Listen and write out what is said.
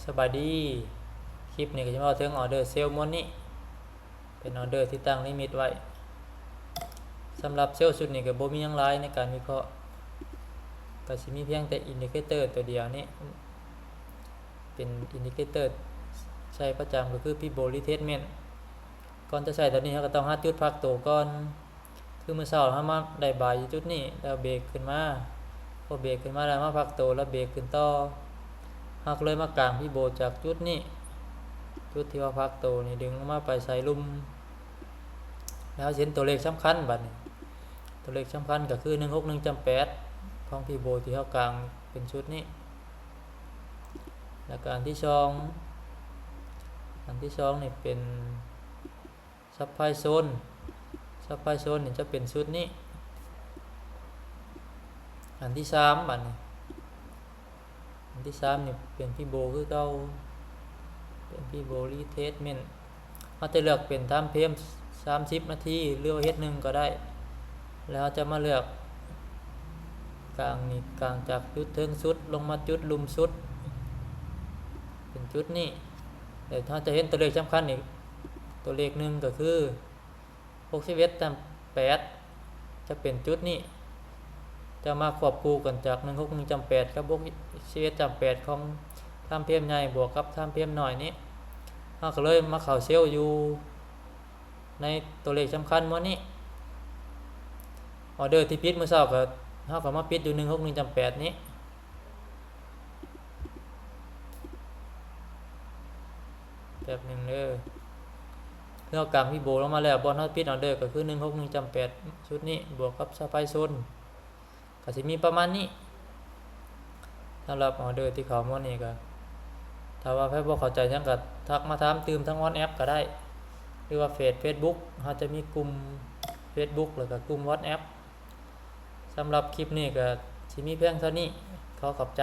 สบายดีคลิปนี้ก็จะมาถึงออเดอร์เซลล์ม้วนนี้เป็นออเดอร์ที่ตั้งลิมิตไว้สำหรับเซลล์ชุดนี้ก็บ่มีหยังหลายในการวิเคราะห์ก็สิมีเพียงแต่อินดิเคเตอร์ตัวเดียวนี้เป็นอินดิเคเตอร์ใช้ประจำก็คือ Pivot Retracement ก่อนจะใช้ตัวนี้เราก็ต้องหาจุดพักตัวก่อนคือมื้อเช้าเรามาได้บายอยู่จุดนี้แล้วเบรกขึ้นมาพอเบรกขึ้นมาแล้วมาพักตัวแล้วเบรกขึ้นต่อเราก็เลยมากางพิโบจากจุดนี้จุดที่ว่าพักตัวนี่ดึงมาไปใส่ลุ่มแล้วเห็นตัวเลขสำคัญบัดนี้ตัวเลขสำคัญก็คือ161.8ของพิโบที่เรากางเป็นชุดนี้แล้วก็อันที่สองนี่เป็นซับไพโซนนี่จะเป็นชุดนี้อันที่3บัดนี้อันที่3นี่เป็นพิโบคือเก่าเป็นPivot Retracementเราจะเลือกเป็นไทม์เฟรม30 นาทีหรือว่าเฮ็ด1ก็ได้แล้วจะมาเลือกกลางนี่กลางจากจุดเทิงสุดลงมาจุดลุ่มสุดเป็นจุดนี้เดี๋ยวเราจะเห็นตัวเลขสำคัญอีกตัวเลขหนึ่งก็คือ61.8จะเป็นจุดนี้จะมาควบคู่กันจาก161.8กับ61.8ของไทม์เฟรมใหญ่บวกกับไทม์เฟรมน้อยนี้เราก็เลยมาเข้าเซลล์อยู่ในตัวเลขสำคัญมื้อนี้ออเดอร์ที่ปิดมื้อเช้าก็เราก็มาปิดอยู่161.8นี้แบบนึงเด้อเรื่องกลางพี่โบลงมาแล้วบอลเฮาปิดออเดอร์ก็คือ161.8ชุดนี้บวกกับซัพพลายโซนก็สิมีประมาณนี้สำหรับออเดอร์ที่เข้ามื้อนี้ก็ถ้าว่าใครบ่เข้าใจหยังก็ทักมาถามตื่มทั้ง WhatsApp ก็ได้หรือว่าFacebook เฮาจะมีกลุ่ม Facebook แล้วก็กลุ่ม WhatsApp สำหรับคลิปนี้ก็สิมีเพียงเท่านี้ขอขอบใจ